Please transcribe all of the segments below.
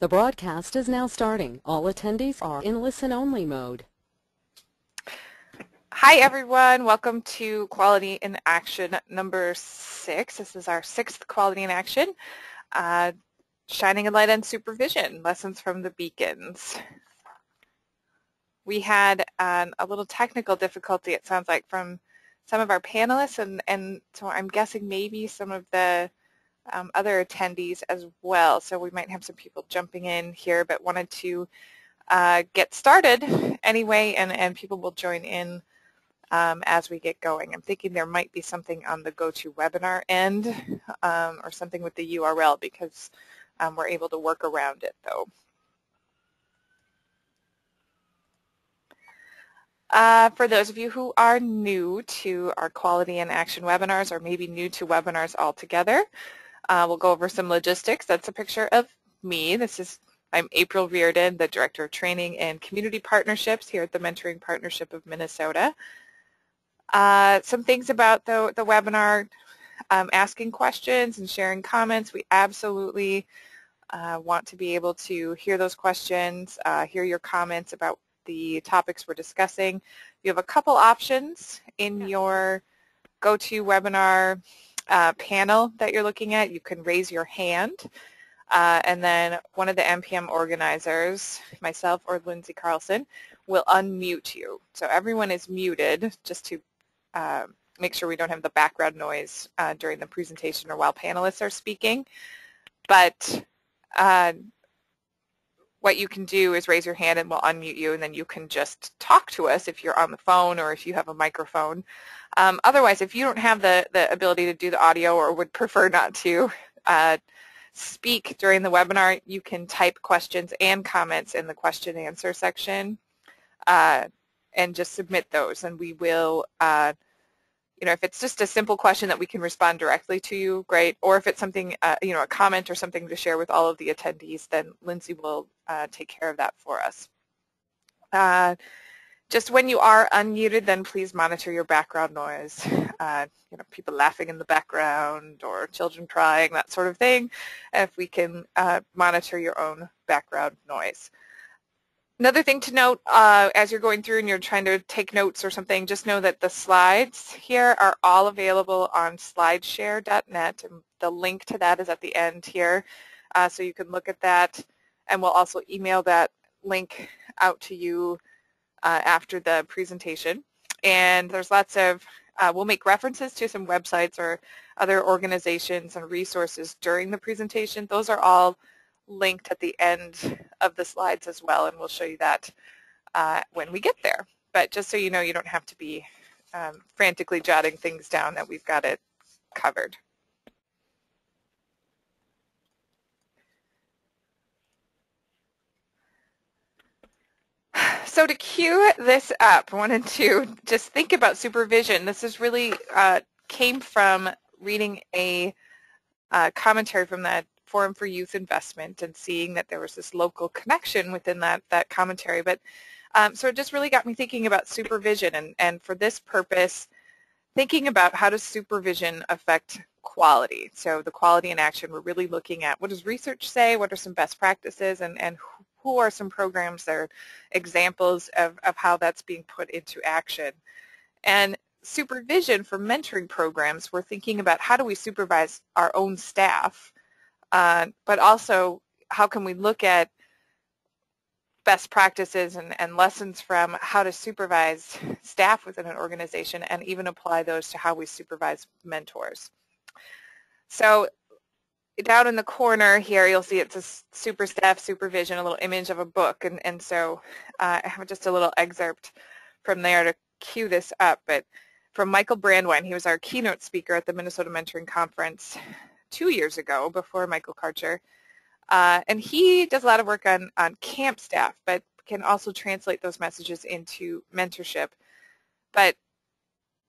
The broadcast is now starting. All attendees are in listen-only mode. Hi everyone, welcome to Quality in Action number 6. This is our 6th Quality in Action, shining a light on supervision, lessons from the beacons. We had a little technical difficulty, it sounds like, from some of our panelists, and so I'm guessing maybe some of the other attendees as well. So we might have some people jumping in here, but wanted to get started anyway, and people will join in as we get going. I'm thinking there might be something on the GoToWebinar end or something with the URL, because we're able to work around it though. For those of you who are new to our Quality in Action webinars, or maybe new to webinars altogether, we'll go over some logistics. That's a picture of me. I'm April Reardon, the Director of Training and Community Partnerships here at the Mentoring Partnership of Minnesota. Some things about the webinar, asking questions and sharing comments. We absolutely want to be able to hear those questions, hear your comments about the topics we're discussing. You have a couple options in your GoToWebinar panel that you're looking at. You can raise your hand, and then one of the MPM organizers, myself or Lindsay Carlson, will unmute you. So everyone is muted, just to make sure we don't have the background noise during the presentation or while panelists are speaking. But what you can do is raise your hand and we'll unmute you, and then you can just talk to us if you're on the phone or if you have a microphone. Otherwise, if you don't have the ability to do the audio or would prefer not to speak during the webinar, you can type questions and comments in the question and answer section and just submit those, and we will if it's just a simple question that we can respond directly to you, great. Or if it's something, a comment or something to share with all of the attendees, then Lindsay will take care of that for us. Just when you are unmuted, then please monitor your background noise. People laughing in the background or children crying, that sort of thing. If we can monitor your own background noise. Another thing to note, as you're going through and you're trying to take notes or something, just know that the slides here are all available on slideshare.net, and the link to that is at the end here, so you can look at that, and we'll also email that link out to you after the presentation. And there's lots of, we'll make references to some websites or other organizations and resources during the presentation. Those are all linked at the end of the slides as well, and we'll show you that when we get there. But just so you know, you don't have to be frantically jotting things down, that we've got it covered. So to cue this up, I wanted to just think about supervision. This is really came from reading a commentary from that Forum for Youth Investment and seeing that there was this local connection within that commentary. But so it just really got me thinking about supervision, and for this purpose, thinking about how does supervision affect quality. So the quality in action, we're really looking at what does research say, what are some best practices, and who are some programs that are examples of how that's being put into action. And supervision for mentoring programs, we're thinking about how do we supervise our own staff, but also how can we look at best practices and lessons from how to supervise staff within an organization, and even apply those to how we supervise mentors. So down in the corner here, you'll see it's a super staff supervision, a little image of a book, and so I have just a little excerpt from there to cue this up. But from Michael Brandwine, he was our keynote speaker at the Minnesota Mentoring Conference 2 years ago, before Michael Karcher, and he does a lot of work on camp staff, but can also translate those messages into mentorship. But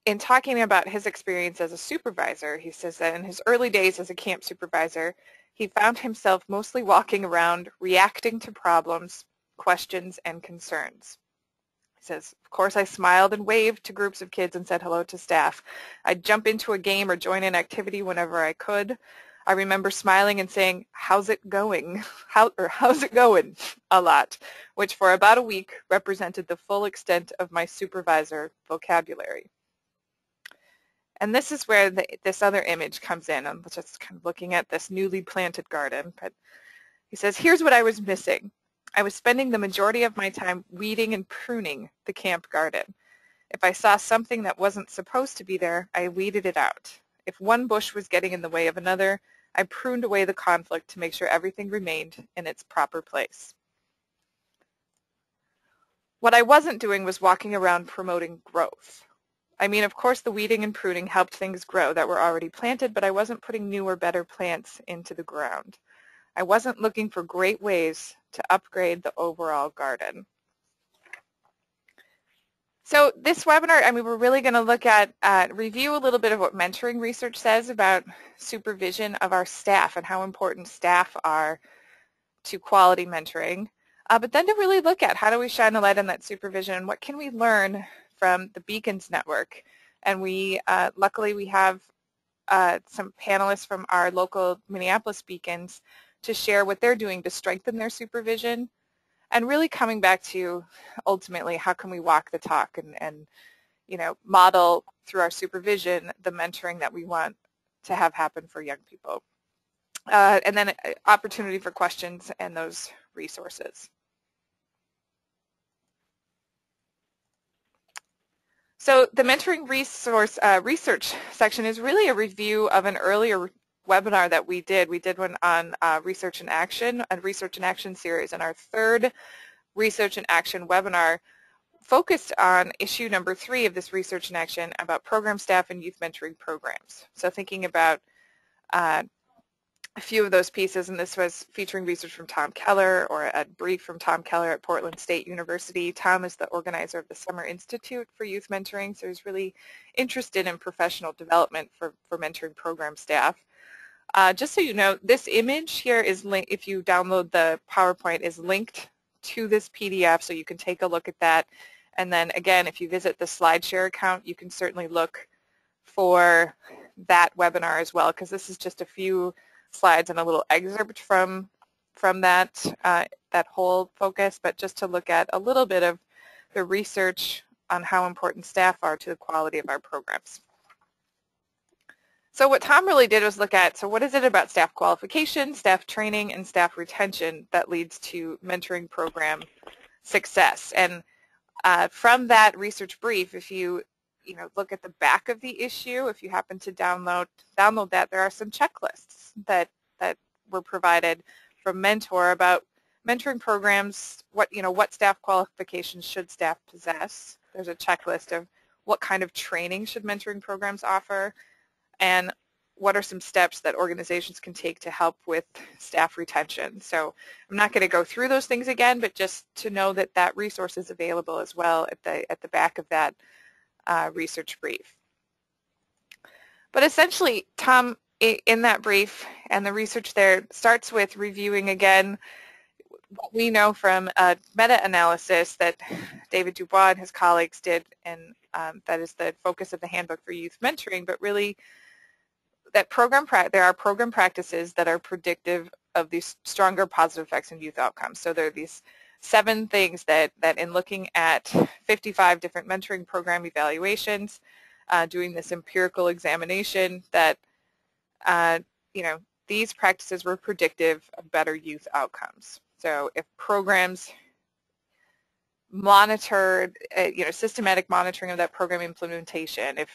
in talking about his experience as a supervisor, he says that in his early days as a camp supervisor, he found himself mostly walking around reacting to problems, questions, and concerns. He says, of course, I smiled and waved to groups of kids and said hello to staff. I'd jump into a game or join an activity whenever I could. I remember smiling and saying, "How's it going?" How's it going? A lot, which for about a week represented the full extent of my supervisor vocabulary. And this is where this other image comes in. I'm just kind of looking at this newly planted garden. But he says, here's what I was missing. I was spending the majority of my time weeding and pruning the camp garden. If I saw something that wasn't supposed to be there, I weeded it out. If one bush was getting in the way of another, I pruned away the conflict to make sure everything remained in its proper place. What I wasn't doing was walking around promoting growth. I mean, of course, the weeding and pruning helped things grow that were already planted, but I wasn't putting new or better plants into the ground. I wasn't looking for great ways to upgrade the overall garden. So this webinar, I mean, we're really going to look at, review a little bit of what mentoring research says about supervision of our staff and how important staff are to quality mentoring. But then to really look at how do we shine a light on that supervision and what can we learn from the Beacons Network. And we, luckily we have some panelists from our local Minneapolis Beacons to share what they're doing to strengthen their supervision. And really coming back to ultimately how can we walk the talk and you know, model through our supervision the mentoring that we want to have happen for young people. And then opportunity for questions and those resources. So the mentoring resource research section is really a review of an earlier webinar that we did. We did one on research and action, a research and action series, and our third research and action webinar focused on issue number 3 of this research and action about program staff and youth mentoring programs. So thinking about a few of those pieces, and this was featuring research from Tom Keller, or a brief from Tom Keller at Portland State University. Tom is the organizer of the Summer Institute for Youth Mentoring, so he's really interested in professional development for mentoring program staff. Just so you know, this image here is linked, if you download the PowerPoint, is linked to this PDF, so you can take a look at that. And then again, if you visit the SlideShare account, you can certainly look for that webinar as well, because this is just a few slides and a little excerpt from that that whole focus, but just to look at a little bit of the research on how important staff are to the quality of our programs. So what Tom really did was look at, so what is it about staff qualification, staff training, and staff retention that leads to mentoring program success? And from that research brief, if you look at the back of the issue, if you happen to download that, there are some checklists that were provided from Mentor about mentoring programs, what staff qualifications should staff possess. There's a checklist of what kind of training should mentoring programs offer, and what are some steps that organizations can take to help with staff retention. So I'm not going to go through those things again, but just to know that that resource is available as well at the back of that research brief. But essentially, Tom, in that brief and the research there, starts with reviewing again what we know from a meta-analysis that David Dubois and his colleagues did, and that is the focus of the Handbook for Youth Mentoring, but really that there are program practices that are predictive of these stronger positive effects in youth outcomes. So there are these 7 things that in looking at 55 different mentoring program evaluations, doing this empirical examination, that these practices were predictive of better youth outcomes. So if programs monitored, systematic monitoring of that program implementation, if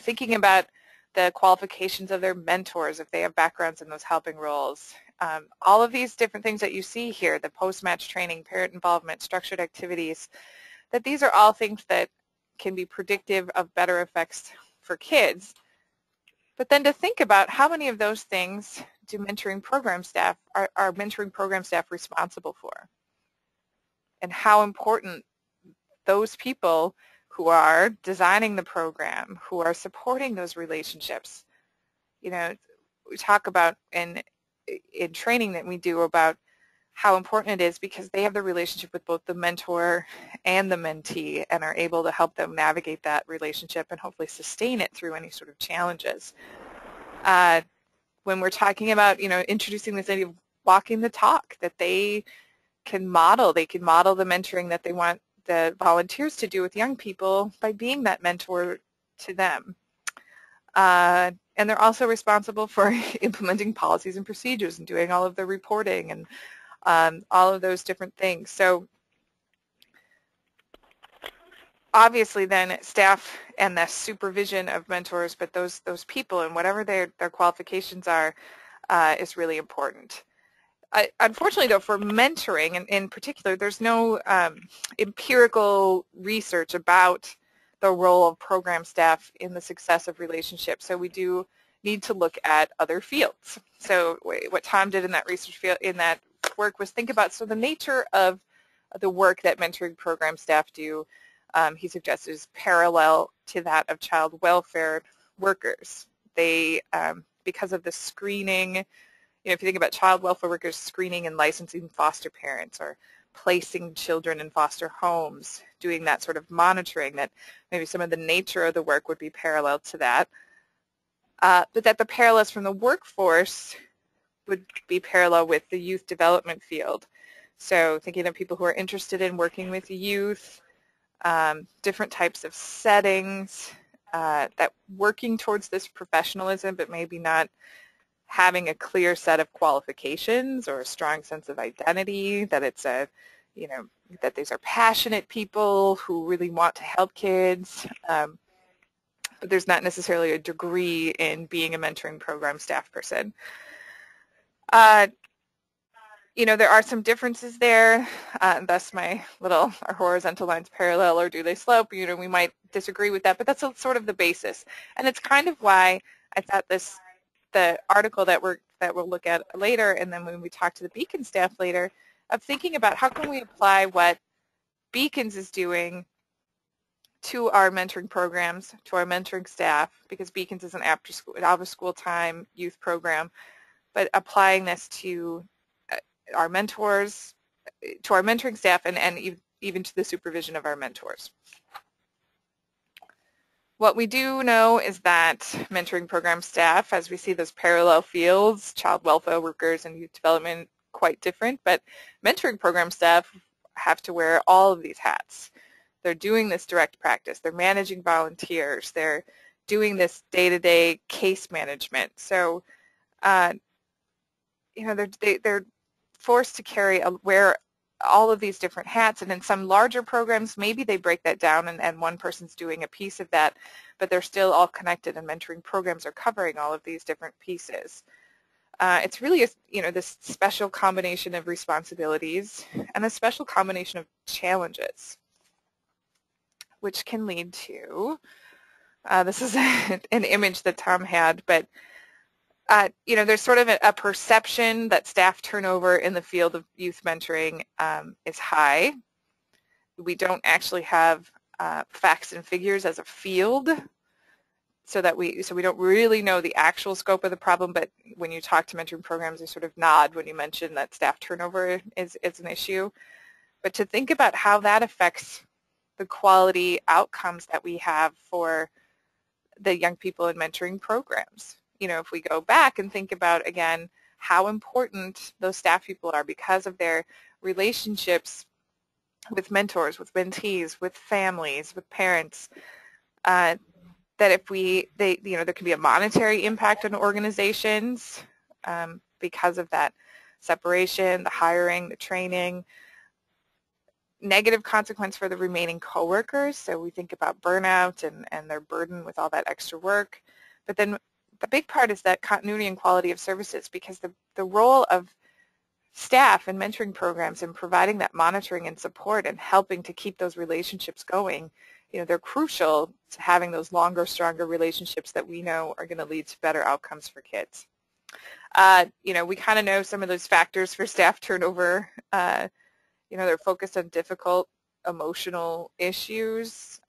thinking about the qualifications of their mentors, if they have backgrounds in those helping roles, all of these different things that you see here, the post-match training, parent involvement, structured activities, that these are all things that can be predictive of better effects for kids. But then to think about how many of those things do mentoring program staff, are mentoring program staff responsible for? And how important those people who are designing the program, who are supporting those relationships. We talk about in training that we do about how important it is because they have the relationship with both the mentor and the mentee and are able to help them navigate that relationship and hopefully sustain it through any sort of challenges. when we're talking about, introducing this idea of walking the talk, that they can model the mentoring that they want the volunteers to do with young people by being that mentor to them. And they're also responsible for implementing policies and procedures and doing all of the reporting and all of those different things. So obviously then staff and the supervision of mentors, but those people and whatever their qualifications are is really important. Unfortunately, though, for mentoring in particular, there's no empirical research about the role of program staff in the success of relationships. So we do need to look at other fields. So what Tom did in that research field, in that work, was think about the nature of the work that mentoring program staff do. He suggested is parallel to that of child welfare workers. They, because of the screening, if you think about child welfare workers screening and licensing foster parents or placing children in foster homes, doing that sort of monitoring, that maybe some of the nature of the work would be parallel to that. But that the parallels from the workforce would be parallel with the youth development field. So thinking of people who are interested in working with youth, different types of settings, that working towards this professionalism but maybe not having a clear set of qualifications or a strong sense of identity, that it's that these are passionate people who really want to help kids, but there's not necessarily a degree in being a mentoring program staff person. There are some differences there, thus my little, are horizontal lines parallel or do they slope? We might disagree with that, but that's sort of the basis. And it's kind of why I thought the article that we'll look at later, and then when we talk to the Beacon staff later, of thinking about how can we apply what Beacons is doing to our mentoring programs, to our mentoring staff, because Beacons is an after-school time youth program, but applying this to our mentors, to our mentoring staff, and even to the supervision of our mentors. What we do know is that mentoring program staff, as we see those parallel fields, child welfare workers and youth development, quite different, but mentoring program staff have to wear all of these hats. They're doing this direct practice. They're managing volunteers. They're doing this day-to-day case management. So, they're forced to wear all of these different hats, and in some larger programs maybe they break that down and one person's doing a piece of that, but they're still all connected, and mentoring programs are covering all of these different pieces. It's really this special combination of responsibilities and a special combination of challenges, which can lead to, this is an image that Tom had, but there's sort of a perception that staff turnover in the field of youth mentoring is high. We don't actually have facts and figures as a field, so we don't really know the actual scope of the problem, but when you talk to mentoring programs, they sort of nod when you mention that staff turnover is an issue. But to think about how that affects the quality outcomes that we have for the young people in mentoring programs. If we go back and think about, again, how important those staff people are because of their relationships with mentors, with mentees, with families, with parents, that if there can be a monetary impact on organizations because of that separation, the hiring, the training, negative consequence for the remaining coworkers. So we think about burnout and their burden with all that extra work. But then the big part is that continuity and quality of services, because the role of staff and mentoring programs and providing that monitoring and support and helping to keep those relationships going, they're crucial to having those longer, stronger relationships that we know are going to lead to better outcomes for kids. We kind of know some of those factors for staff turnover. They're focused on difficult emotional issues,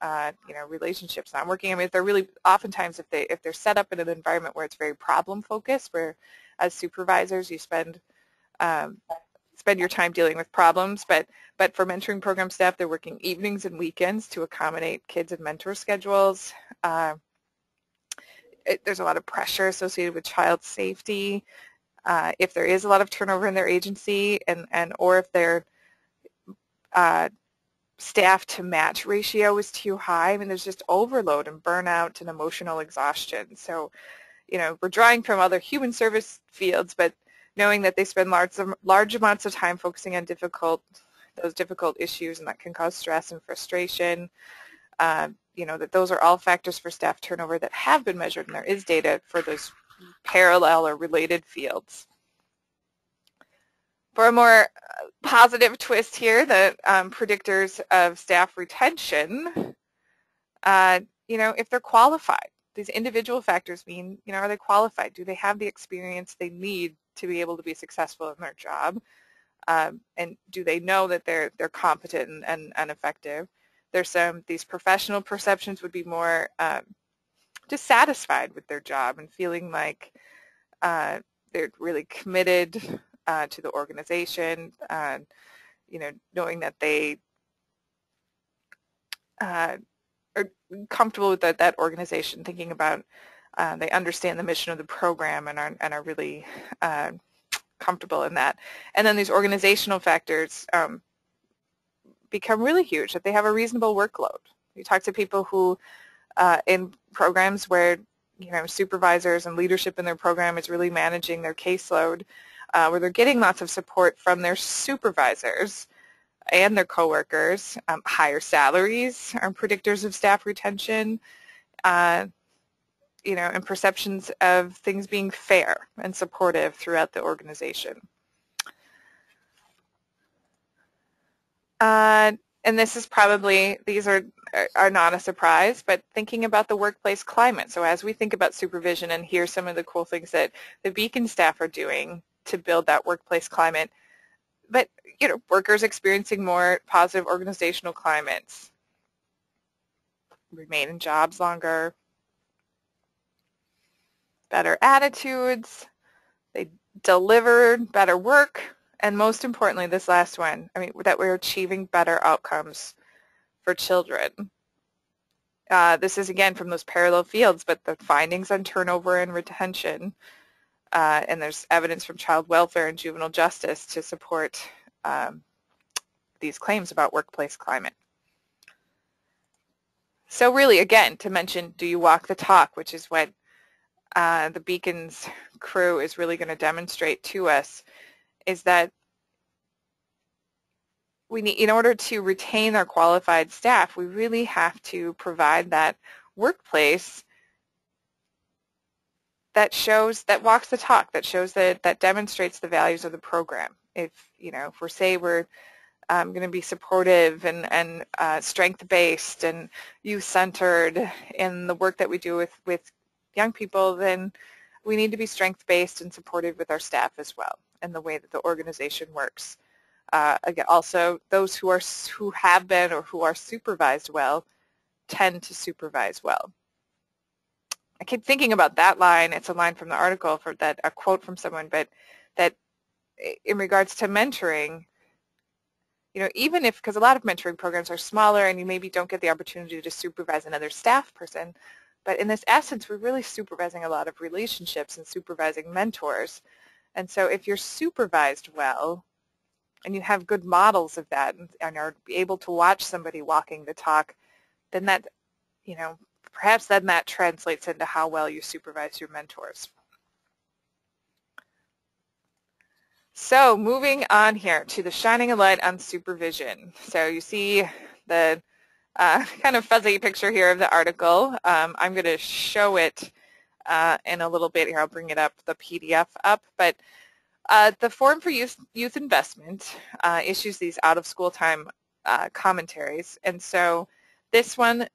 relationships not working. I mean, they're really, oftentimes if they're set up in an environment where it's very problem focused, where as supervisors you spend your time dealing with problems, but for mentoring program staff, they're working evenings and weekends to accommodate kids and mentor schedules. there's a lot of pressure associated with child safety. If there is a lot of turnover in their agency, or if their staff to match ratio is too high, I mean, there's just overload and burnout and emotional exhaustion. So, we're drawing from other human service fields, but knowing that they spend large amounts of time focusing on those difficult issues, and that can cause stress and frustration. That those are all factors for staff turnover that have been measured, and there is data for those parallel or related fields. For a more positive twist here, the predictors of staff retention, if they're qualified. These individual factors mean, are they qualified? Do they have the experience they need to be able to be successful in their job? And do they know that they're competent and effective? These professional perceptions would be more just satisfied with their job and feeling like they're really committed to the organization, knowing that they are comfortable with that organization, thinking about they understand the mission of the program and are really comfortable in that. And then these organizational factors become really huge, that they have a reasonable workload. You talk to people who in programs where supervisors and leadership in their program is really managing their caseload, where they're getting lots of support from their supervisors and their coworkers. Higher salaries are predictors of staff retention, and perceptions of things being fair and supportive throughout the organization. And this is probably, these are not a surprise, but thinking about the workplace climate. So as we think about supervision, and here's some of the cool things that the Beacon staff are doing to build that workplace climate, but workers experiencing more positive organizational climates, remain in jobs longer, better attitudes, they deliver better work, and most importantly, this last one, that we're achieving better outcomes for children. This is again from those parallel fields, but the findings on turnover and retention, and there's evidence from child welfare and juvenile justice to support these claims about workplace climate. So really, again, to mention, do you walk the talk, which is what the Beacon's crew is really going to demonstrate to us, is that we need, in order to retain our qualified staff, we really have to provide that workplace that walks the talk, that shows that demonstrates the values of the program. If we say we're going to be supportive and strength-based and youth-centered in the work that we do with young people, then we need to be strength-based and supportive with our staff as well, and the way that the organization works. Again, also, those who have been or who are supervised well tend to supervise well. I keep thinking about that line. It's a line from the article, a quote from someone, but that in regards to mentoring, even if, because a lot of mentoring programs are smaller and you maybe don't get the opportunity to supervise another staff person, but in this essence, we're really supervising a lot of relationships and supervising mentors. And so if you're supervised well, and you have good models of that, and are able to watch somebody walking the talk, then that, perhaps then that translates into how well you supervise your mentors. So moving on here to the shining a light on supervision. So you see the kind of fuzzy picture here of the article. I'm going to show it in a little bit here. I'll bring it up, the PDF up, but the Forum for Youth Investment issues these out-of-school time commentaries, and so this one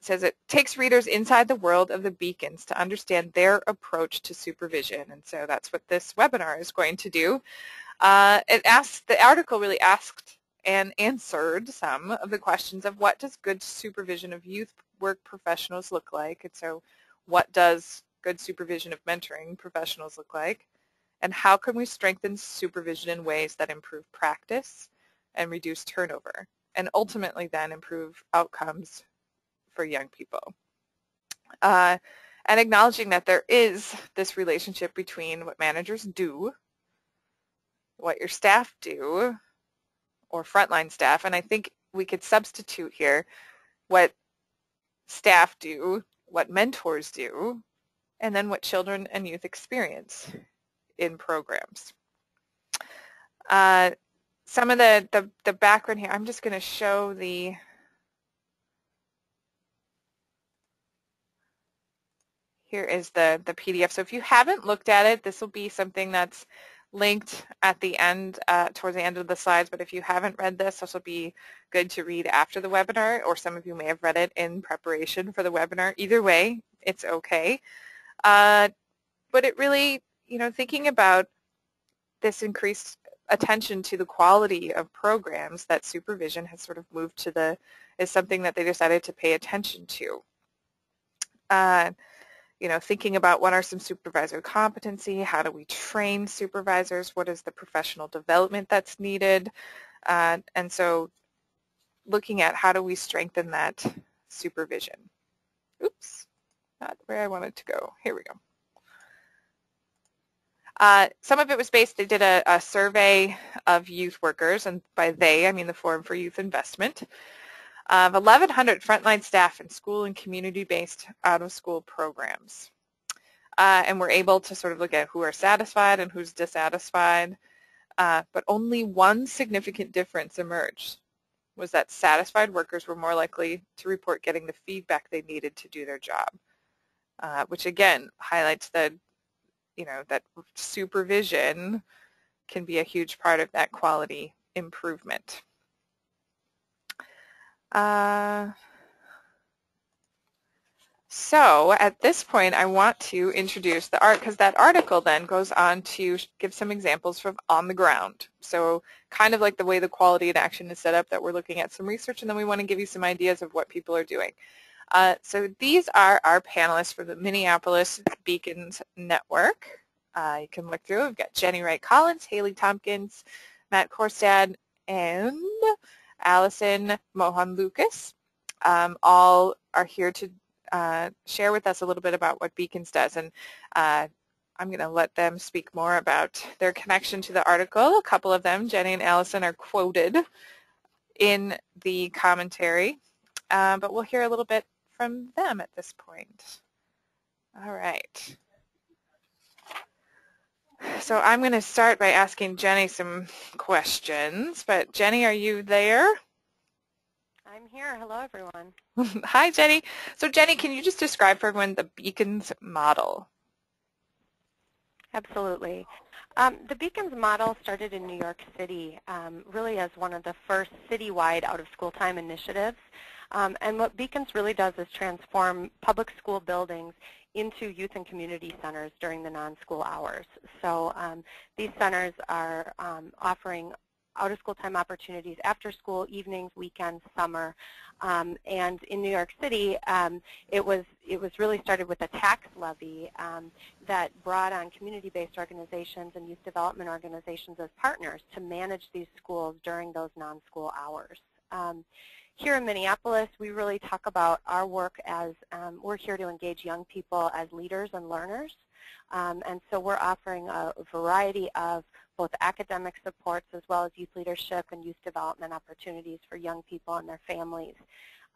says it takes readers inside the world of the Beacons to understand their approach to supervision, and so that's what this webinar is going to do. The article really asked and answered some of the questions of what does good supervision of youth work professionals look like, and so what does good supervision of mentoring professionals look like? And how can we strengthen supervision in ways that improve practice and reduce turnover, and ultimately then improve outcomes for young people? and acknowledging that there is this relationship between what managers do, what your staff do, or frontline staff, and I think we could substitute here what staff do, what mentors do, and then what children and youth experience in programs. Some of the background here, I'm just going to show the here is the PDF. So if you haven't looked at it, this will be something that's linked at the end, towards the end of the slides, but if you haven't read this will be good to read after the webinar, or some of you may have read it in preparation for the webinar. Either way, it's okay. But it really, thinking about this increased attention to the quality of programs that supervision has sort of moved to is something that they decided to pay attention to. Thinking about what are some supervisor competency, how do we train supervisors, what is the professional development that's needed, and so looking at how do we strengthen that supervision. Oops, not where I wanted to go. Here we go. Some of it was based, they did a survey of youth workers, and by they, I mean the Forum for Youth Investment, of 1,100 frontline staff in school and community-based out-of-school programs. And we're able to sort of look at who are satisfied and who's dissatisfied, but only one significant difference emerged, was that satisfied workers were more likely to report getting the feedback they needed to do their job, which again highlights that that supervision can be a huge part of that quality improvement. So at this point I want to introduce the art, because that article then goes on to give some examples from on the ground. So kind of like the way the quality in action is set up, that we're looking at some research, and then we want to give you some ideas of what people are doing. So these are our panelists for the Minneapolis Beacons Network. You can look through. We've got Jenny Wright-Collins, Haley Tompkins, Matt Korstad, and Allison Mohan-Lucas. All are here to share with us a little bit about what Beacons does, and I'm going to let them speak more about their connection to the article. A couple of them, Jenny and Allison, are quoted in the commentary, but we'll hear a little bit from them at this point. All right. So I'm going to start by asking Jenny some questions, but Jenny, are you there? I'm here. Hello, everyone. Hi, Jenny. So Jenny, can you just describe for everyone the Beacons model? Absolutely. The Beacons model started in New York City, really as one of the first citywide out-of-school time initiatives. And what Beacons really does is transform public school buildings into youth and community centers during the non-school hours. So these centers are offering out-of-school time opportunities after school, evenings, weekends, summer. And in New York City, it was really started with a tax levy that brought on community-based organizations and youth development organizations as partners to manage these schools during those non-school hours. Here in Minneapolis, we really talk about our work as we're here to engage young people as leaders and learners. And so we're offering a variety of both academic supports as well as youth leadership and youth development opportunities for young people and their families.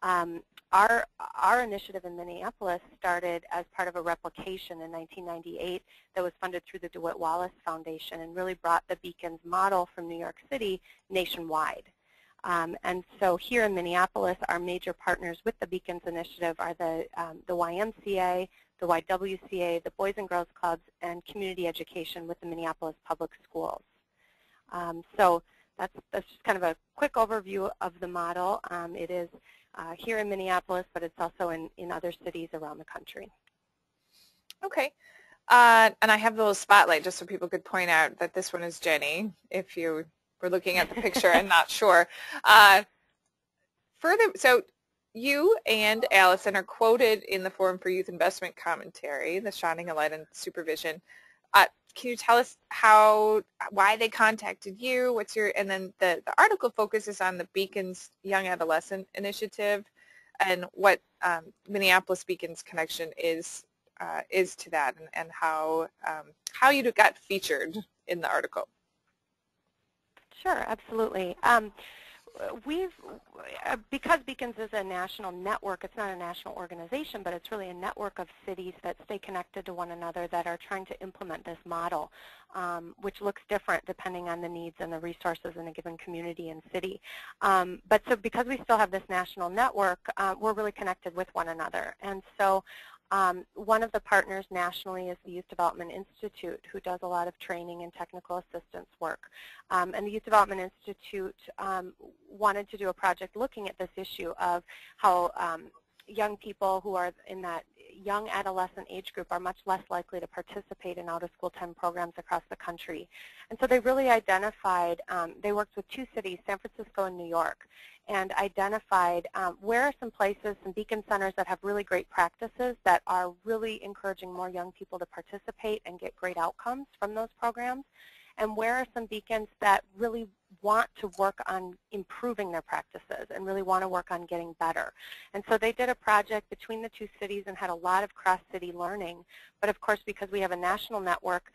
Our initiative in Minneapolis started as part of a replication in 1998 that was funded through the DeWitt Wallace Foundation and really brought the Beacons model from New York City nationwide. And so here in Minneapolis, our major partners with the Beacons Initiative are the YMCA, the YWCA, the Boys and Girls Clubs, and community education with the Minneapolis Public Schools. So that's just kind of a quick overview of the model. It is here in Minneapolis, but it's also in other cities around the country. Okay. And I have the little spotlight just so people could point out that this one is Jenny, if you were looking at the picture and not sure. So you and Allison are quoted in the Forum for Youth Investment commentary, the Shining a Light on Supervision. Can you tell us why they contacted you? And then the article focuses on the Beacons Young Adolescent Initiative and what Minneapolis Beacons connection is is to that, and how you got featured in the article. Sure, absolutely. Because Beacons is a national network, it's not a national organization, but it's really a network of cities that stay connected to one another that are trying to implement this model, which looks different depending on the needs and the resources in a given community and city. But so because we still have this national network, we're really connected with one another. And so one of the partners nationally is the Youth Development Institute, who does a lot of training and technical assistance work. And the Youth Development Institute wanted to do a project looking at this issue of how young people who are in that young adolescent age group are much less likely to participate in out-of-school time programs across the country. And so they really identified, they worked with 2 cities, San Francisco and New York, and identified where are some places, some beacon centers that have really great practices that are really encouraging more young people to participate and get great outcomes from those programs, and where are some beacons that really want to work on improving their practices and really want to work on getting better. And so they did a project between the 2 cities and had a lot of cross-city learning. But of course, because we have a national network,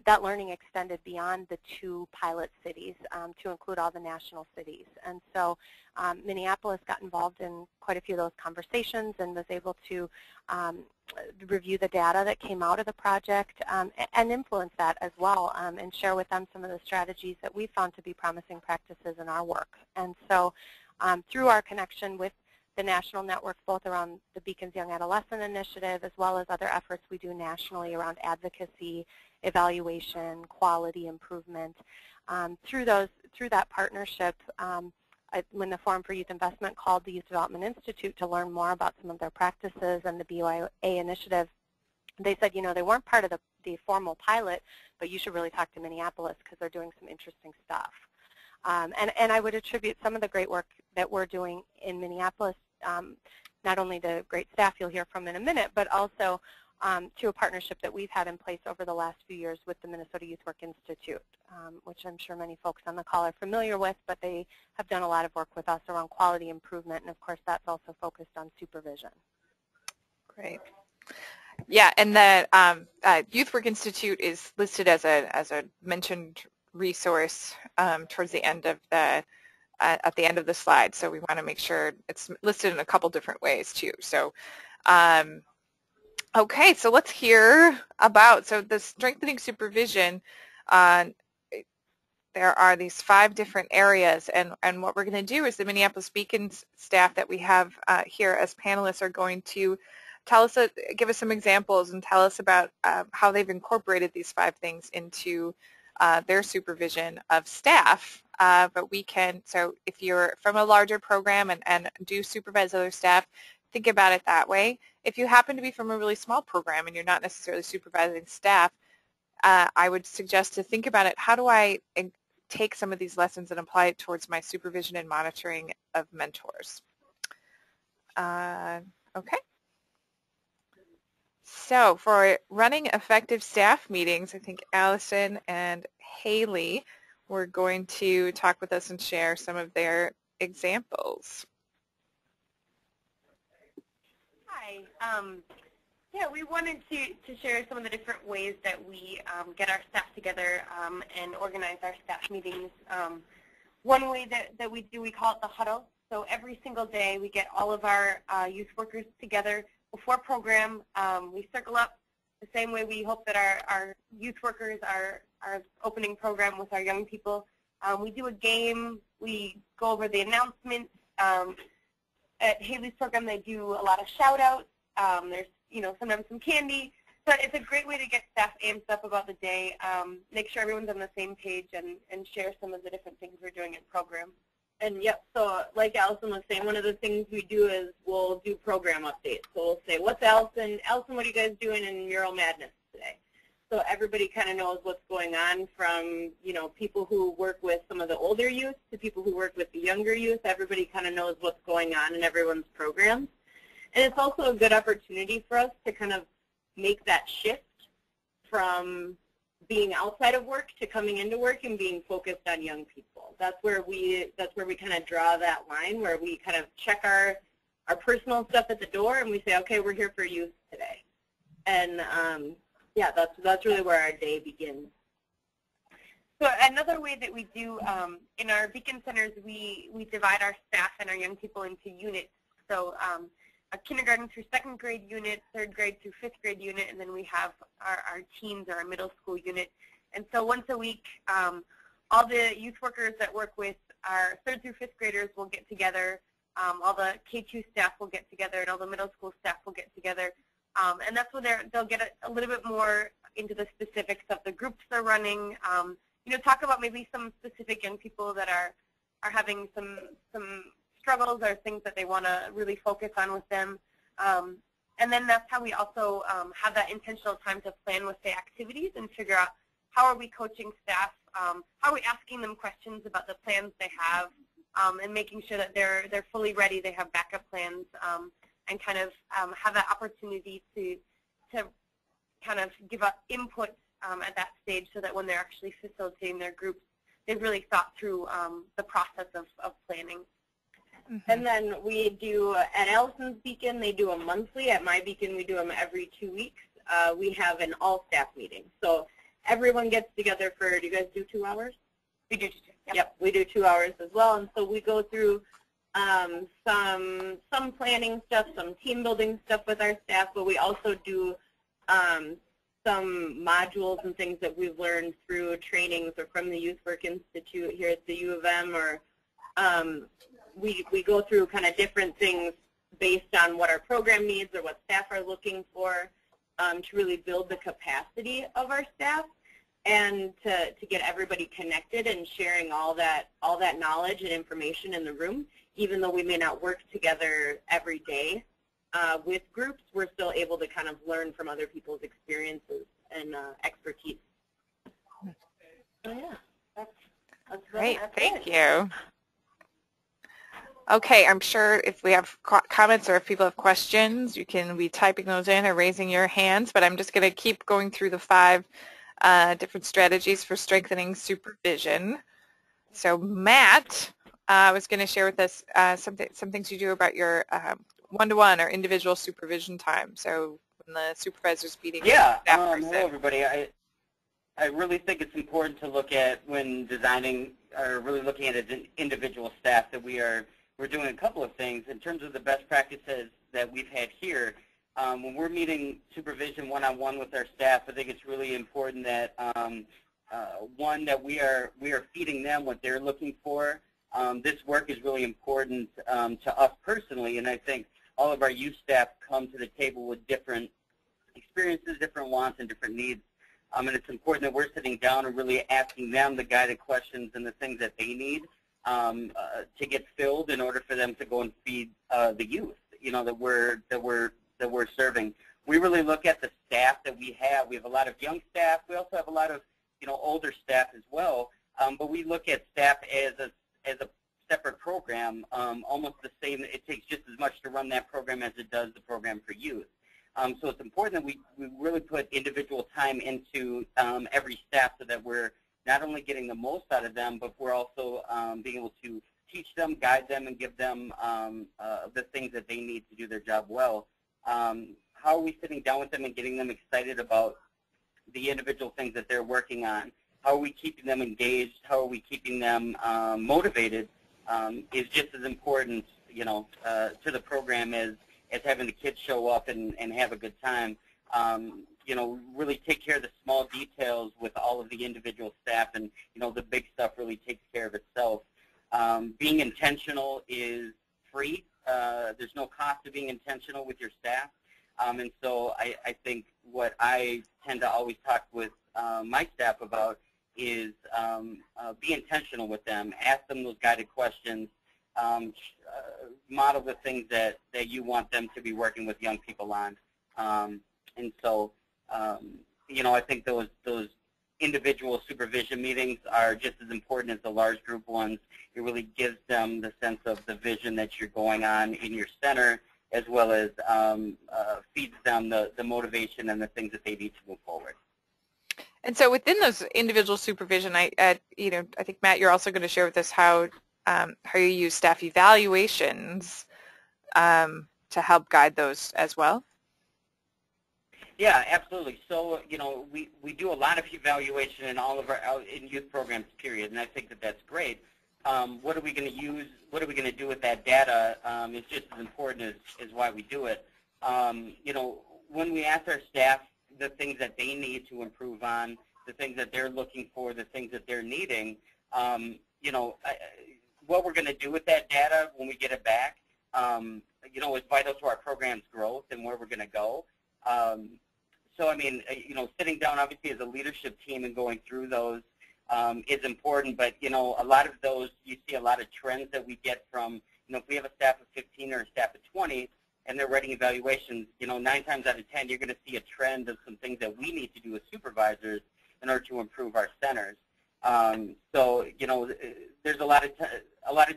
that learning extended beyond the 2 pilot cities to include all the national cities. And so Minneapolis got involved in quite a few of those conversations and was able to review the data that came out of the project and influence that as well, and share with them some of the strategies that we found to be promising practices in our work. And so through our connection with the national network, both around the Beacons Young Adolescent Initiative as well as other efforts we do nationally around advocacy, evaluation, quality improvement, through that partnership, when the Forum for Youth Investment called the Youth Development Institute to learn more about some of their practices and the BYA initiative, they said, you know, they weren't part of the formal pilot, but you should really talk to Minneapolis because they're doing some interesting stuff. And I would attribute some of the great work that we're doing in Minneapolis, not only to great staff you'll hear from in a minute, but also to a partnership that we've had in place over the last few years with the Minnesota Youth Work Institute, which I'm sure many folks on the call are familiar with, but they have done a lot of work with us around quality improvement, and of course that's also focused on supervision. Great. Yeah, and the Youth Work Institute is listed as a mentioned resource towards the end of the at the end of the slide, so we want to make sure it's listed in a couple different ways too. So okay, so let's hear about, so the strengthening supervision, there are these 5 different areas, and what we're going to do is the Minneapolis Beacons staff that we have here as panelists are going to tell us, give us some examples and tell us about how they've incorporated these 5 things into their supervision of staff. But we can, so if you're from a larger program and do supervise other staff, think about it that way. If you happen to be from a really small program and you're not necessarily supervising staff, I would suggest to think about it, how do I take some of these lessons and apply it towards my supervision and monitoring of mentors? Okay. So for running effective staff meetings, I think Allison and Haley were going to talk with us and share some of their examples. Hi. Yeah, we wanted to share some of the different ways that we get our staff together and organize our staff meetings. One way that we do, we call it the huddle. So every single day we get all of our youth workers together before program. We circle up the same way we hope that our youth workers are opening program with our young people. We do a game. We go over the announcements. At Haley's program, they do a lot of shout-outs. There's, sometimes some candy. But it's a great way to get staff amped up about the day, make sure everyone's on the same page, and share some of the different things we're doing in program. And yep, so like Allison was saying, one of the things we do is we'll do program updates. So we'll say, what's Allison, what are you guys doing in Mural Madness today? So everybody kind of knows what's going on, from, people who work with some of the older youth to people who work with the younger youth. Everybody kind of knows what's going on in everyone's programs. And it's also a good opportunity for us to kind of make that shift from being outside of work to coming into work and being focused on young people. That's where we kind of draw that line, where we kind of check our personal stuff at the door and we say, okay, we're here for youth today. And yeah, that's really where our day begins. So another way that we do in our Beacon Centers, we divide our staff and our young people into units. So a kindergarten through 2nd grade unit, 3rd grade through 5th grade unit, and then we have our teens or our middle school unit. And so once a week, all the youth workers that work with our 3rd through 5th graders will get together. All the K2 staff will get together, and all the middle school staff will get together. And that's where they'll get a little bit more into the specifics of the groups they're running. You know, talk about maybe some specific young people that are having some struggles or things that they want to really focus on with them. And then that's how we also have that intentional time to plan with the activities and figure out how are we coaching staff, how are we asking them questions about the plans they have, and making sure that they're fully ready, they have backup plans, and kind of have that opportunity to kind of give up input at that stage so that when they're actually facilitating their groups, they've really thought through the process of planning. And then we do, at Allison's Beacon, they do them monthly. At my Beacon, we do them every 2 weeks. We have an all-staff meeting. So everyone gets together for, do you guys do 2 hours? We do 2. Yep, we do 2 hours as well. And so we go through some planning stuff, some team building stuff with our staff, but we also do some modules and things that we've learned through trainings or from the Youth Work Institute here at the U of M, or we go through kind of different things based on what our program needs or what staff are looking for to really build the capacity of our staff and to get everybody connected and sharing all that knowledge and information in the room. Even though we may not work together every day with groups, we're still able to kind of learn from other people's experiences and expertise. So yeah, that's great. That's Thank it. you. Okay, I'm sure if we have comments or if people have questions, you can be typing those in or raising your hands, but I'm just going to keep going through the 5 different strategies for strengthening supervision. So Matt was going to share with us some things you do about your one-to-one or individual supervision time. So when the supervisor's meeting with the staff person. Hello everybody. I really think it's important to look at when designing or really looking at as an individual staff that we're doing a couple of things in terms of the best practices that we've had here. When we're meeting supervision one-on-one with our staff, I think it's really important that one, that we are feeding them what they're looking for. This work is really important to us personally, and I think all of our youth staff come to the table with different experiences, different wants, and different needs. And it's important that we're sitting down and really asking them the guided questions and the things that they need to get filled in order for them to go and feed the youth, you know, that we're serving. We really look at the staff that we have. We have a lot of young staff. We also have a lot of, you know, older staff as well. But we look at staff as a separate program, almost the same. It takes just as much to run that program as it does the program for youth. So it's important that we really put individual time into every staff so that we're not only getting the most out of them, but we're also being able to teach them, guide them, and give them the things that they need to do their job well. How are we sitting down with them and getting them excited about the individual things that they're working on? How are we keeping them engaged? How are we keeping them motivated is just as important, you know, to the program as having the kids show up and have a good time. You know, really take care of the small details with all of the individual staff, and, you know, the big stuff really takes care of itself. Being intentional is free. There's no cost to being intentional with your staff. And so I think what I tend to always talk with my staff about is be intentional with them. Ask them those guided questions. Model the things that you want them to be working with young people on. And so, you know, I think those individual supervision meetings are just as important as the large group ones. It really gives them the sense of the vision that you're going on in your center, as well as feeds them the motivation and the things that they need to move forward. And so within those individual supervision, you know, I think, Matt, you're also going to share with us how you use staff evaluations to help guide those as well. Yeah, absolutely. So, you know, we do a lot of evaluation in all of our in youth programs, period, and I think that that's great. What are we going to use? What are we going to do with that data? Is just as important as why we do it. You know, when we ask our staff the things that they need to improve on, the things that they're looking for, the things that they're needing, you know, what we're going to do with that data when we get it back, you know, is vital to our program's growth and where we're going to go. So, I mean, you know, sitting down obviously as a leadership team and going through those is important, but, you know, a lot of those, you see a lot of trends that we get from, you know, if we have a staff of 15 or a staff of 20 and they're writing evaluations, you know, 9 times out of 10 you're going to see a trend of some things that we need to do as supervisors in order to improve our centers. So, you know, there's a lot of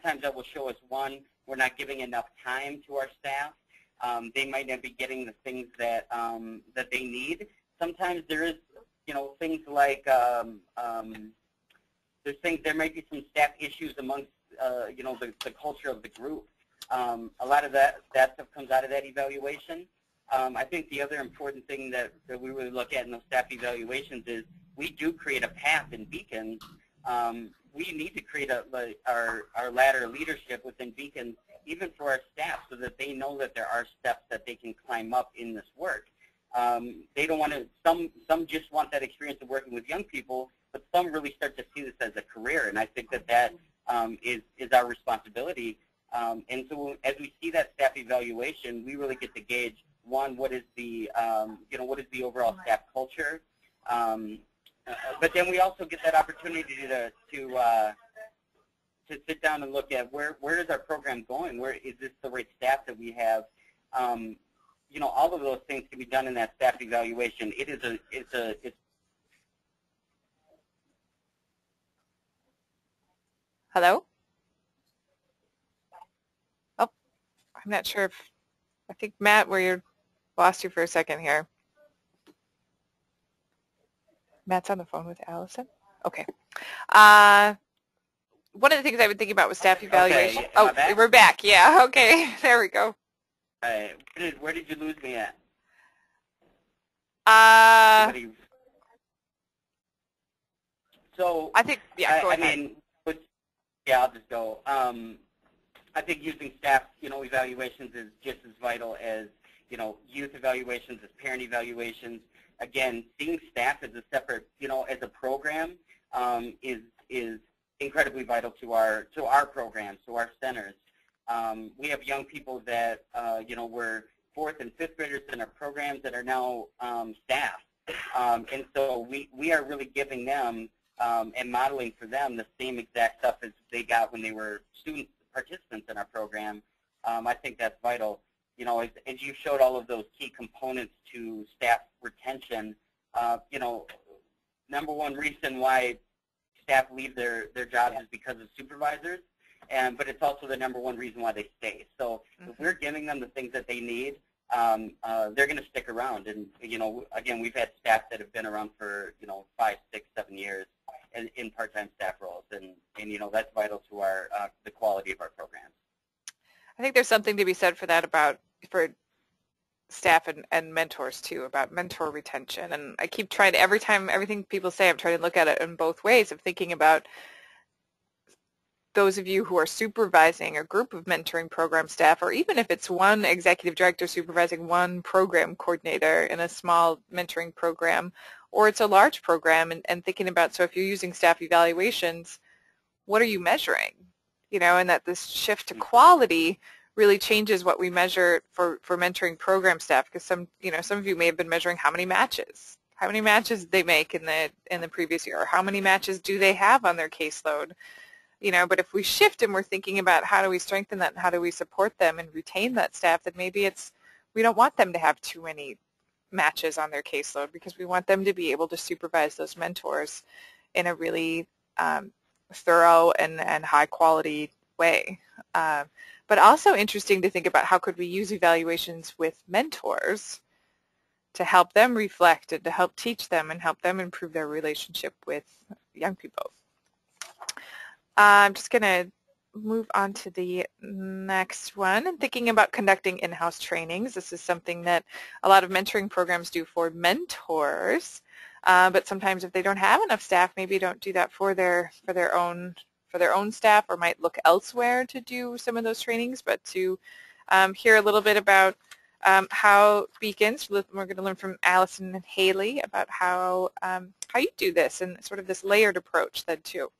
times that will show us, one, we're not giving enough time to our staff. They might not be getting the things that that they need. Sometimes there is, you know, things like there might be some staff issues amongst, you know, the culture of the group. A lot of that stuff comes out of that evaluation. I think the other important thing that we really look at in those staff evaluations is we do create a path in Beacons. We need to create our ladder leadership within Beacons, even for our staff, so that they know that there are steps that they can climb up in this work. They don't want to, some just want that experience of working with young people, but some really start to see this as a career, and I think that is our responsibility. And so as we see that staff evaluation, we really get to gauge, one, what is the, you know, what is the overall staff culture, but then we also get that opportunity to sit down and look at where is our program going? Where is this the right staff that we have? You know, all of those things can be done in that staff evaluation. It's Hello? Oh, I'm not sure if, I think Matt, lost you for a second here. Matt's on the phone with Allison? Okay. One of the things I've been thinking about was staff evaluation. Okay, oh, we're back. Yeah, okay. There we go. Where did you lose me at? So I think, yeah, go ahead. I mean, yeah, I'll just go. I think using staff, you know, evaluations is just as vital as, you know, youth evaluations, as parent evaluations. Again, seeing staff as a separate, you know, as a program is incredibly vital to our programs, to our centers. We have young people that, you know, were 4th and 5th graders in our programs that are now staff. And so we are really giving them and modeling for them the same exact stuff as they got when they were student participants in our program. I think that's vital. You know, as you showed all of those key components to staff retention, you know, number one reason why staff leave their jobs is because of supervisors, but it's also the number one reason why they stay. So if we're giving them the things that they need, they're going to stick around. And, you know, again, we've had staff that have been around for, you know, 5, 6, 7 years in part-time staff roles, and you know, that's vital to our the quality of our programs. I think there's something to be said for that for staff and mentors too, about mentor retention. And I keep trying to, everything people say, I'm trying to look at it in both ways of thinking about those of you who are supervising a group of mentoring program staff, or even if it's one executive director supervising one program coordinator in a small mentoring program, or it's a large program, and thinking about, so if you're using staff evaluations, what are you measuring? You know, and that this shift to quality really changes what we measure for mentoring program staff, because some of you may have been measuring how many matches they make in the previous year, or how many matches do they have on their caseload. You know, but if we shift and we're thinking about how do we strengthen that and how do we support them and retain that staff, then maybe we don't want them to have too many matches on their caseload, because we want them to be able to supervise those mentors in a really thorough and high quality way. But also interesting to think about how could we use evaluations with mentors to help them reflect and to help teach them and help them improve their relationship with young people. I'm just going to move on to the next one. And thinking about conducting in-house trainings. This is something that a lot of mentoring programs do for mentors, but sometimes if they don't have enough staff, maybe don't do that for their own staff, or might look elsewhere to do some of those trainings. But to hear a little bit about how Beacons, we're going to learn from Allison and Haley about how you do this and sort of this layered approach then too.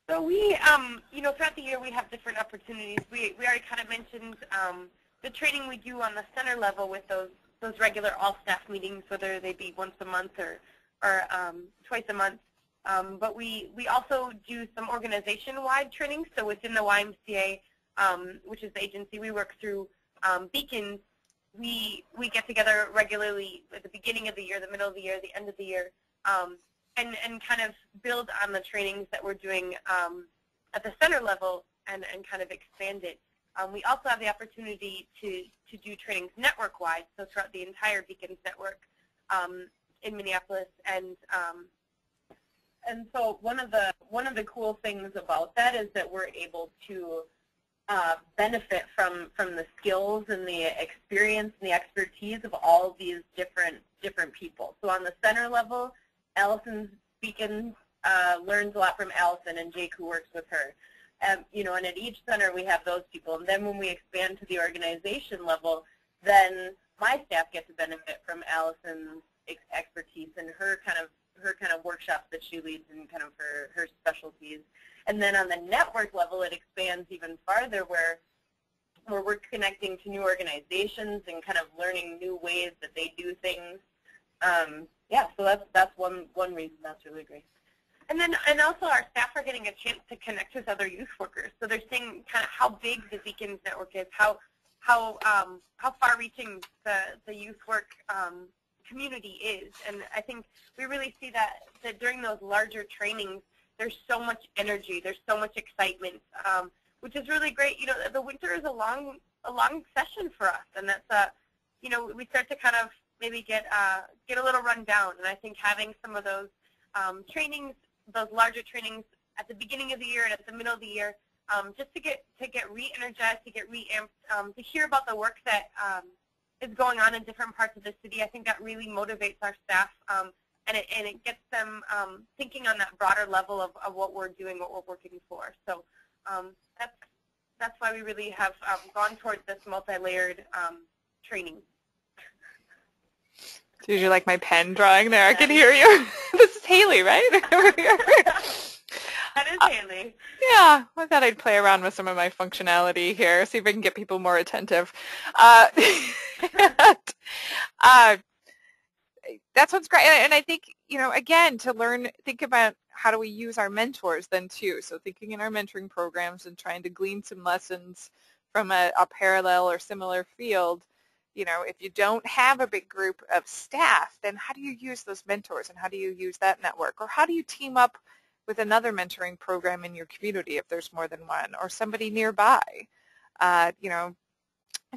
So we, throughout the year we have different opportunities. We already kind of mentioned the training we do on the center level with those regular all-staff meetings, whether they be once a month or twice a month. But we also do some organization-wide training. So within the YMCA, which is the agency we work through, Beacons, we get together regularly at the beginning of the year, the middle of the year, the end of the year, and kind of build on the trainings that we're doing at the center level and kind of expand it. We also have the opportunity to do trainings network-wide, so throughout the entire Beacons network in Minneapolis. And so one of the cool things about that is that we're able to benefit from the skills and the experience and the expertise of all these different people. So on the center level, Allison's Beacon learns a lot from Allison and Jake, who works with her. And at each center we have those people. And then when we expand to the organization level, then my staff get to benefit from Allison's expertise and her kind of workshops that she leads and kind of her specialties. And then on the network level, it expands even farther where we're connecting to new organizations and kind of learning new ways that they do things. Yeah, so that's one reason that's really great. And also our staff are getting a chance to connect with other youth workers. So they're seeing kind of how big the Beacons network is, how far-reaching the youth work community is. And I think we really see that during those larger trainings, there's so much energy, there's so much excitement, which is really great. The winter is a long session for us, and that's we start to kind of maybe get a little run down. And I think having some of those trainings, those larger trainings at the beginning of the year and at the middle of the year, just to get re-energized, to get re-amped, to hear about the work that is going on in different parts of the city. I think that really motivates our staff, and it gets them thinking on that broader level of what we're doing, what we're working for. So that's why we really have gone towards this multi-layered training. Did you like my pen drawing there? I can hear you. This is Haley, right? That is Haley. Yeah, I thought I'd play around with some of my functionality here, see if I can get people more attentive. That sounds great. And I think, again, to think about how do we use our mentors then too. So thinking in our mentoring programs and trying to glean some lessons from a parallel or similar field. If you don't have a big group of staff, then how do you use those mentors and how do you use that network? Or how do you team up with another mentoring program in your community if there's more than one, or somebody nearby,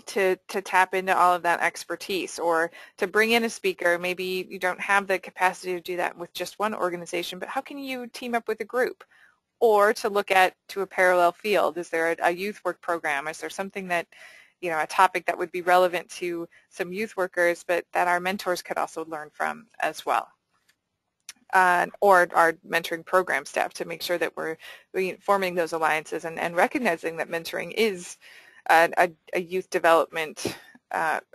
to tap into all of that expertise, or to bring in a speaker. Maybe you don't have the capacity to do that with just one organization, but how can you team up with a group? Or to look to a parallel field. Is there a youth work program? Is there something that a topic that would be relevant to some youth workers, but that our mentors could also learn from as well, or our mentoring program staff, to make sure that we're forming those alliances and recognizing that mentoring is a youth development,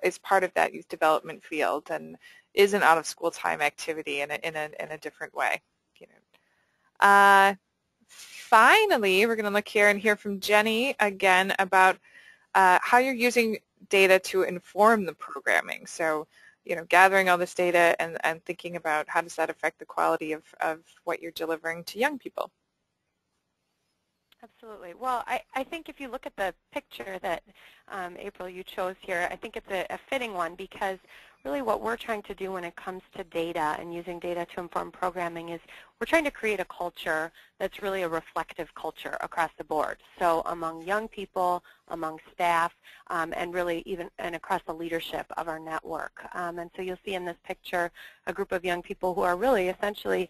is part of that youth development field and is an out-of-school time activity in a different way. Finally, we're going to look here and hear from Jenny again about how you're using data to inform the programming. So, gathering all this data and thinking about how does that affect the quality of what you're delivering to young people. Absolutely. Well, I think if you look at the picture that, April, you chose here, I think it's a fitting one, because really what we're trying to do when it comes to data and using data to inform programming is we're trying to create a culture that's really a reflective culture across the board. So among young people, among staff, and really even across the leadership of our network. And so you'll see in this picture a group of young people who are really essentially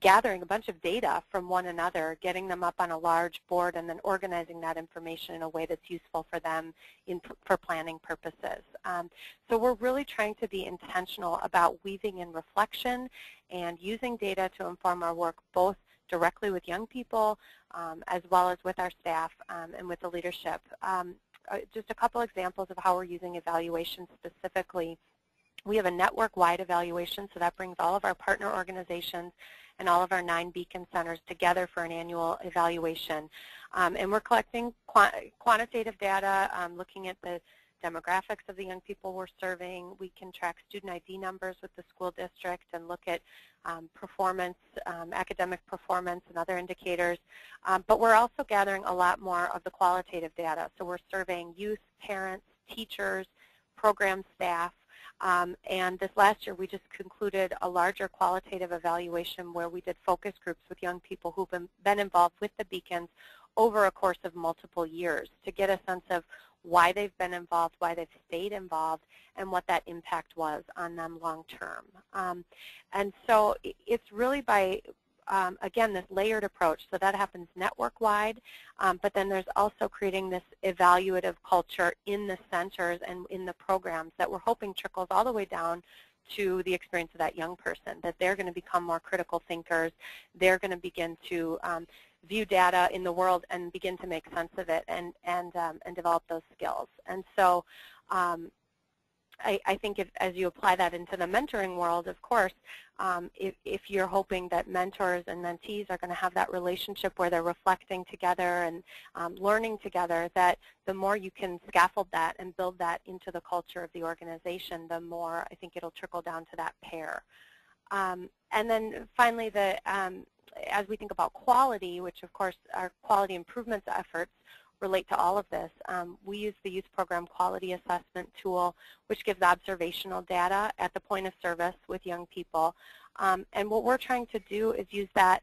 gathering a bunch of data from one another, getting them up on a large board, and then organizing that information in a way that's useful for them for planning purposes. So we're really trying to be intentional about weaving in reflection and using data to inform our work both directly with young people as well as with our staff and with the leadership. Just a couple examples of how we're using evaluation specifically. We have a network-wide evaluation, so that brings all of our partner organizations and all of our 9 Beacon centers together for an annual evaluation. And we're collecting quantitative data, looking at the demographics of the young people we're serving. We can track student ID numbers with the school district and look at performance, academic performance and other indicators. But we're also gathering a lot more of the qualitative data. So we're surveying youth, parents, teachers, program staff. And this last year we just concluded a larger qualitative evaluation where we did focus groups with young people who've been involved with the Beacons over a course of multiple years to get a sense of why they've been involved, why they've stayed involved, and what that impact was on them long term. And so it's really by, again, this layered approach. So that happens network-wide, but then there's also creating this evaluative culture in the centers and in the programs that we're hoping trickles all the way down to the experience of that young person, that they're going to become more critical thinkers. They're going to begin to view data in the world and begin to make sense of it and develop those skills. And so I think as you apply that into the mentoring world, of course, if you're hoping that mentors and mentees are going to have that relationship where they're reflecting together and learning together, that the more you can scaffold that and build that into the culture of the organization, the more I think it'll trickle down to that pair. And then finally, as we think about quality, which of course our quality improvements efforts relate to all of this, we use the Youth Program Quality Assessment tool, which gives observational data at the point of service with young people. And what we're trying to do is use that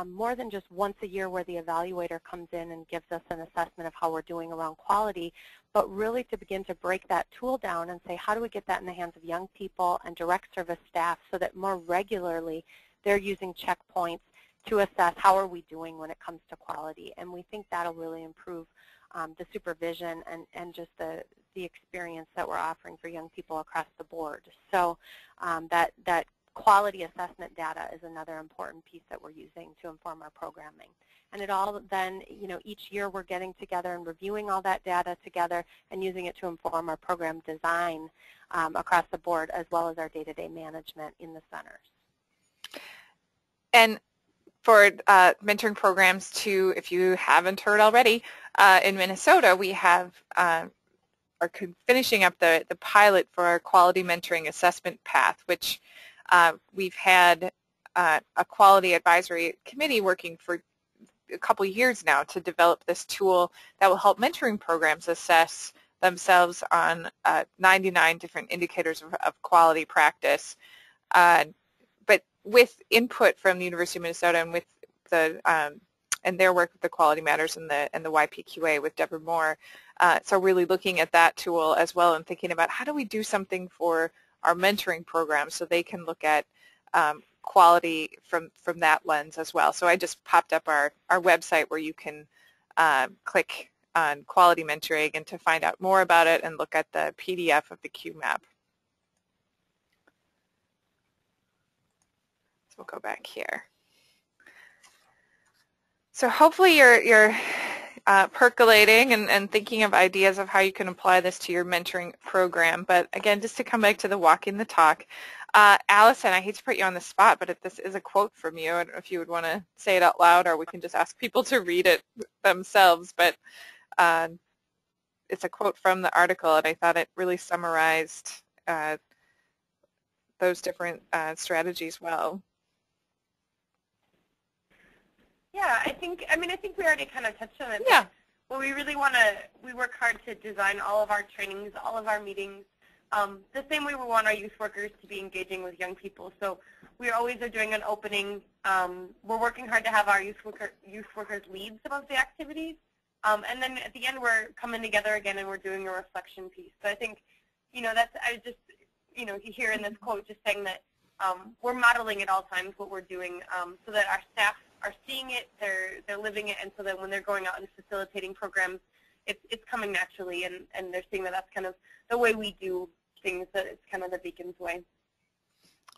more than just once a year where the evaluator comes in and gives us an assessment of how we're doing around quality, but really to begin to break that tool down and say, how do we get that in the hands of young people and direct service staff so that more regularly they're using checkpoints to assess how are we doing when it comes to quality. And we think that'll really improve the supervision and just the experience that we're offering for young people across the board. So that quality assessment data is another important piece that we're using to inform our programming. And it all then, each year we're getting together and reviewing all that data together and using it to inform our program design across the board, as well as our day-to-day management in the centers. And for mentoring programs too, if you haven't heard already, in Minnesota we have are finishing up the pilot for our quality mentoring assessment path, which we've had a quality advisory committee working for a couple years now to develop this tool that will help mentoring programs assess themselves on 99 different indicators of quality practice. But with input from the University of Minnesota and with the and their work with the Quality Matters and the YPQA with Deborah Moore, so really looking at that tool as well and thinking about how do we do something for our mentoring program so they can look at quality from that lens as well. So I just popped up our website where you can click on quality mentoring and to find out more about it and look at the PDF of the QMAP. We'll go back here. So hopefully you're percolating and thinking of ideas of how you can apply this to your mentoring program. But again, just to come back to the walking the talk, Allison, I hate to put you on the spot, but if this is a quote from you, I don't know if you would want to say it out loud or we can just ask people to read it themselves. But it's a quote from the article, and I thought it really summarized those different strategies well. Yeah, I think we already kind of touched on it. Yeah. Well, we really we work hard to design all of our trainings, all of our meetings, the same way we want our youth workers to be engaging with young people. So we always are doing an opening. We're working hard to have our youth workers lead some of the activities. And then at the end, we're coming together again and we're doing a reflection piece. So I think, I just, you hear in this quote just saying that we're modeling at all times what we're doing so that our staff are seeing it, they're living it, and so that when they're going out and facilitating programs, it's coming naturally, and they're seeing that that's kind of the way we do things, that it's kind of the Beacons way.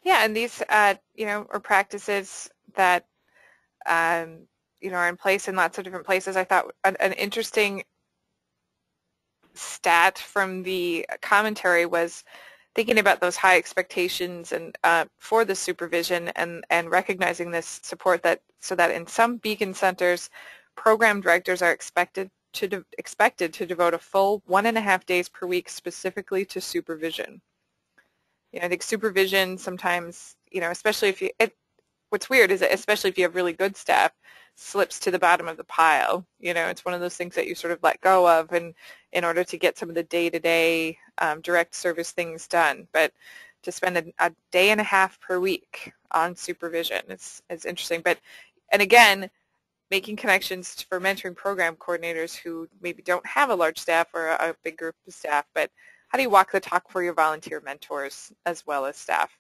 Yeah, and these, you know, are practices that, you know, are in place in lots of different places. I thought an interesting stat from the commentary was thinking about those high expectations and for the supervision and recognizing this support, that so that in some Beacon centers, program directors are expected to devote a full 1.5 days per week specifically to supervision. You know, I think supervision sometimes, you know, especially if you, what's weird is that especially if you have really good staff, slips to the bottom of the pile. You know, it's one of those things that you sort of let go of in order to get some of the day-to-day direct service things done. But to spend a day and a half per week on supervision is interesting. But, and again, making connections for mentoring program coordinators who maybe don't have a large staff or a big group of staff, but how do you walk the talk for your volunteer mentors as well as staff?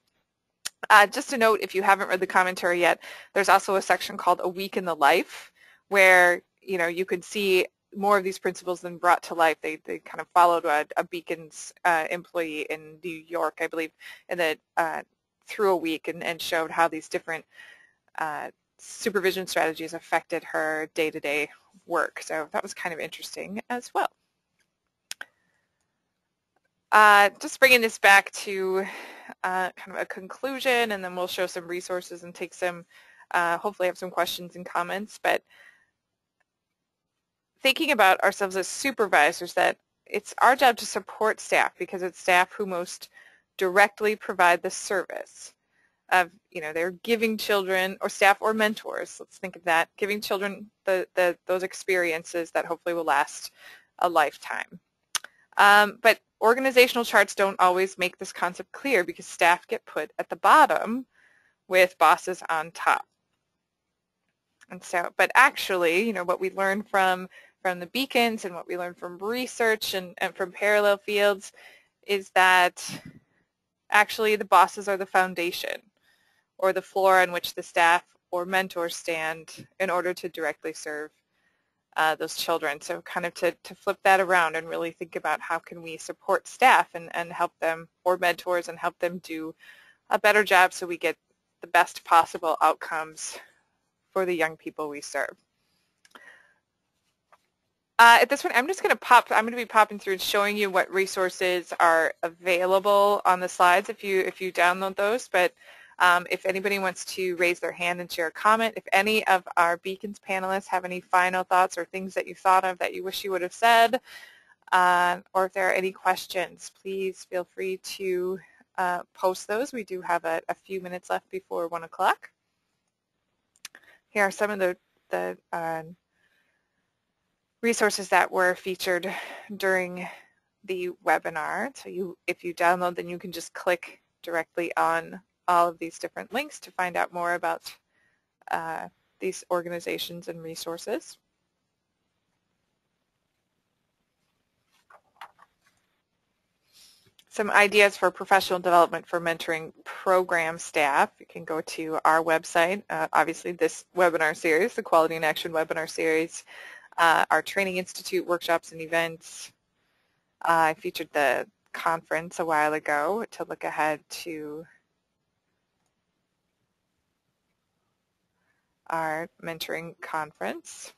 Just a note, if you haven't read the commentary yet, there's also a section called A Week in the Life where, you know, you can see more of these principles than brought to life. They kind of followed a Beacons employee in New York, I believe, in the, through a week and showed how these different supervision strategies affected her day-to-day work. So that was kind of interesting as well. Just bringing this back to kind of a conclusion, and then we'll show some resources and take some, hopefully have some questions and comments. But thinking about ourselves as supervisors, that it's our job to support staff because it's staff who most directly provide the service of, you know, they're giving children, or staff or mentors, let's think of that, giving children those experiences that hopefully will last a lifetime. But organizational charts don't always make this concept clear because staff get put at the bottom with bosses on top. And so, but actually, you know, what we learn from the Beacons and what we learn from research and from parallel fields is that actually the bosses are the foundation or the floor on which the staff or mentors stand in order to directly serve those children. So kind of to flip that around and really think about how can we support staff and help them, or mentors, and help them do a better job so we get the best possible outcomes for the young people we serve. At this point, I'm going to be popping through and showing you what resources are available on the slides if you download those. But if anybody wants to raise their hand and share a comment, if any of our Beacons panelists have any final thoughts or things that you thought of that you wish you would have said, or if there are any questions, please feel free to post those. We do have a few minutes left before 1 o'clock. Here are some of the resources that were featured during the webinar. So if you download, then you can just click directly on all of these different links to find out more about these organizations and resources. Some ideas for professional development for mentoring program staff. You can go to our website, obviously this webinar series, the Quality in Action webinar series, our Training Institute workshops and events. I featured the conference a while ago to look ahead to our mentoring conference.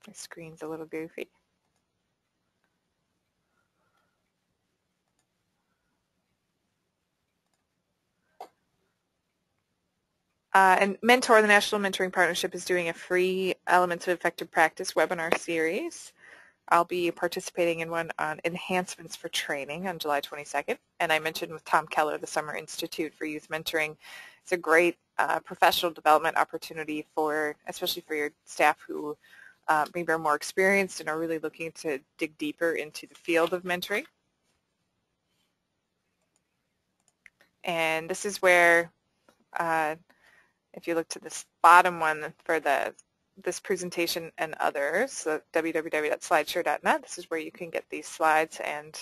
My screen's a little goofy. And Mentor, the National Mentoring Partnership, is doing a free Elements of Effective Practice webinar series. I'll be participating in one on enhancements for training on July 22nd. And I mentioned with Tom Keller, the Summer Institute for Youth Mentoring. It's a great professional development opportunity for, especially for your staff who maybe are more experienced and are really looking to dig deeper into the field of mentoring. And this is where, if you look to this bottom one for this presentation and others, so www.slideshare.net, this is where you can get these slides and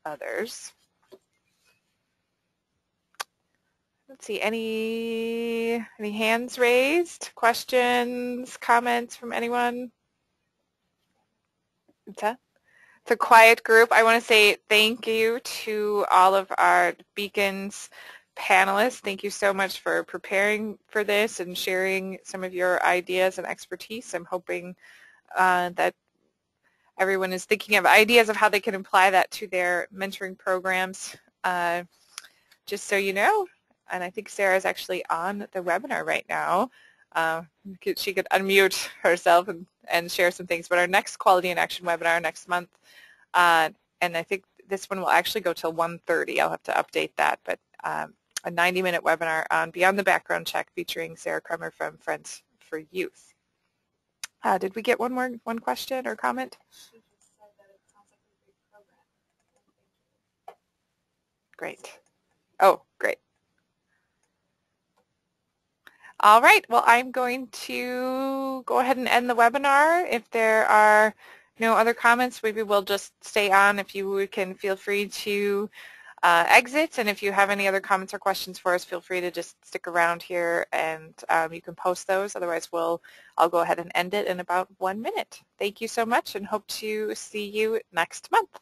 others. let's see, any hands raised, questions, comments from anyone? It's a quiet group. I want to say thank you to all of our Beacons panelists. Thank you so much for preparing for this and sharing some of your ideas and expertise. I'm hoping that everyone is thinking of ideas of how they can apply that to their mentoring programs. Just so you know, and I think Sarah is actually on the webinar right now. She could unmute herself and share some things. But our next Quality in Action webinar next month, and I think this one will actually go till 1:30. I'll have to update that. But a 90-minute webinar on Beyond the Background Check featuring Sarah Kremer from Friends for Youth. Did we get one question or comment? She just said that it sounds like a great program. Great. Oh, great. All right. Well, I'm going to go ahead and end the webinar. If there are no other comments, maybe we'll just stay on. If you can, feel free to exit. And if you have any other comments or questions for us, feel free to just stick around here and you can post those. Otherwise, I'll go ahead and end it in about 1 minute. Thank you so much and hope to see you next month.